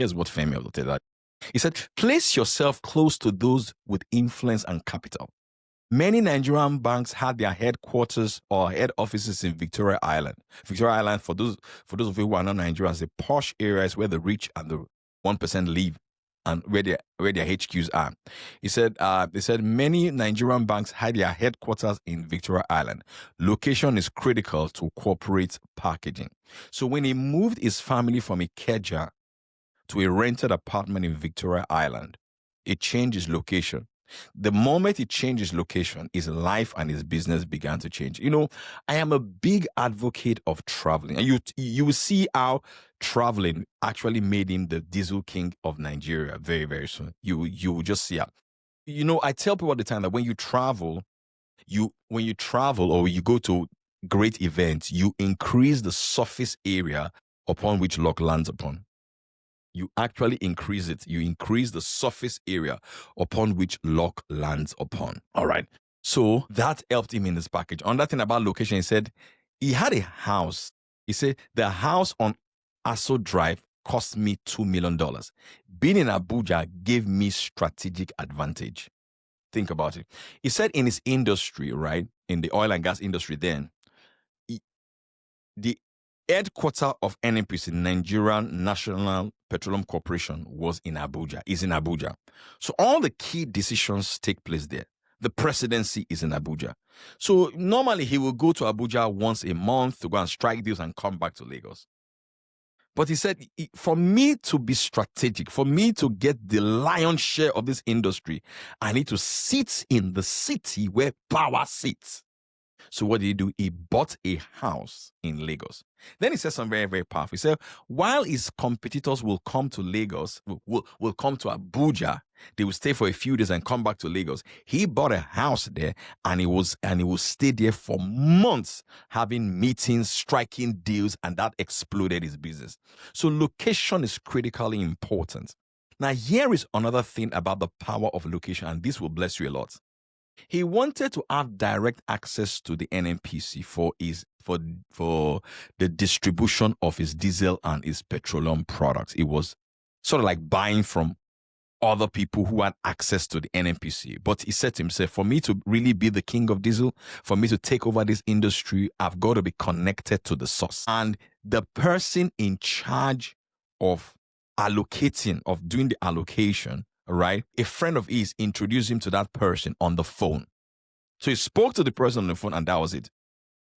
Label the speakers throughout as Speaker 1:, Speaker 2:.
Speaker 1: Here's what Femi Otedola. He said, place yourself close to those with influence and capital. Many Nigerian banks had their headquarters or head offices in Victoria Island. Victoria Island, for those of you who are not Nigerians, the posh areas where the rich and the 1% live and where their HQs are. He said, many Nigerian banks had their headquarters in Victoria Island. Location is critical to corporate packaging. So when he moved his family from Ikeja to a rented apartment in Victoria Island, it changed his location. The moment he changed his location, his life and his business began to change. You know, I am a big advocate of traveling. And you will see how traveling actually made him the diesel king of Nigeria very, very soon. You will just see how. You know, I tell people all the time that when you travel or you go to great events, you increase the surface area upon which luck lands upon. You actually increase it. You increase the surface area upon which luck lands upon. All right. So that helped him in this package. Another thing about location, he said he had a house. He said the house on Aso Drive cost me $2 million. Being in Abuja gave me strategic advantage. Think about it. He said in his industry, right, in the oil and gas industry then, the headquarters of NNPC, Nigerian National Petroleum Corporation, is in Abuja. So all the key decisions take place there. The presidency is in Abuja. So normally he will go to Abuja once a month to go and strike deals and come back to Lagos. But he said, for me to be strategic, for me to get the lion's share of this industry, I need to sit in the city where power sits. So what did he do? He bought a house in Lagos. Then he said something very, very powerful. He said, while his competitors will come to Lagos, will come to Abuja, they will stay for a few days and come back to Lagos. He bought a house there and he will stay there for months, having meetings, striking deals, and that exploded his business. So location is critically important. Now, here is another thing about the power of location, and this will bless you a lot. He wanted to have direct access to the NNPC for the distribution of his diesel and his petroleum products. It was sort of like buying from other people who had access to the NNPC. But he said to himself, for me to really be the king of diesel, for me to take over this industry, I've got to be connected to the source. And the person in charge of doing the allocation, right? A friend of his introduced him to that person on the phone. So he spoke to the person on the phone and that was it.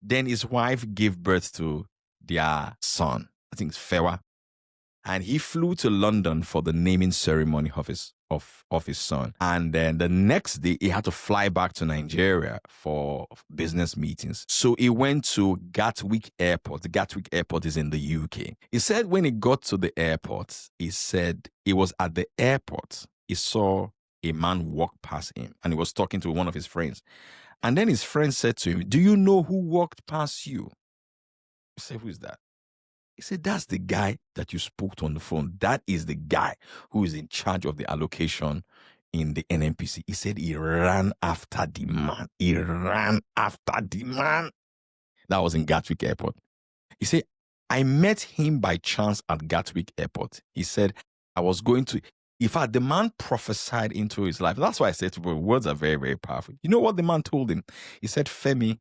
Speaker 1: Then his wife gave birth to their son, I think it's Fewa. And he flew to London for the naming ceremony of his son. And then the next day he had to fly back to Nigeria for business meetings. So he went to Gatwick Airport. The Gatwick Airport is in the UK. He said when he got to the airport, he said he was at the airport. He saw a man walk past him and he was talking to one of his friends. And then his friend said to him, do you know who walked past you? He said, who is that? He said, that's the guy that you spoke to on the phone. That is the guy who is in charge of the allocation in the NNPC. He said he ran after the man. That was in Gatwick Airport. He said, I met him by chance at Gatwick Airport. He said, in fact, the man prophesied into his life. That's why I said to people, words are very, very powerful. You know what the man told him? He said, Femi,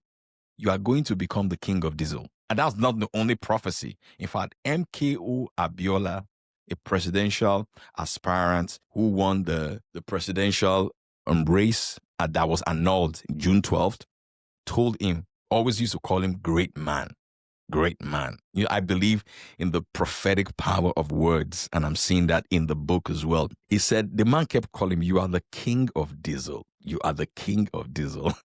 Speaker 1: you are going to become the king of diesel. And that's not the only prophecy. In fact, MKO Abiola, a presidential aspirant who won the presidential race that was annulled June 12th, told him, always used to call him great man. Great man. You know, I believe in the prophetic power of words, and I'm seeing that in the book as well. He said, the man kept calling him, you are the king of diesel. You are the king of diesel.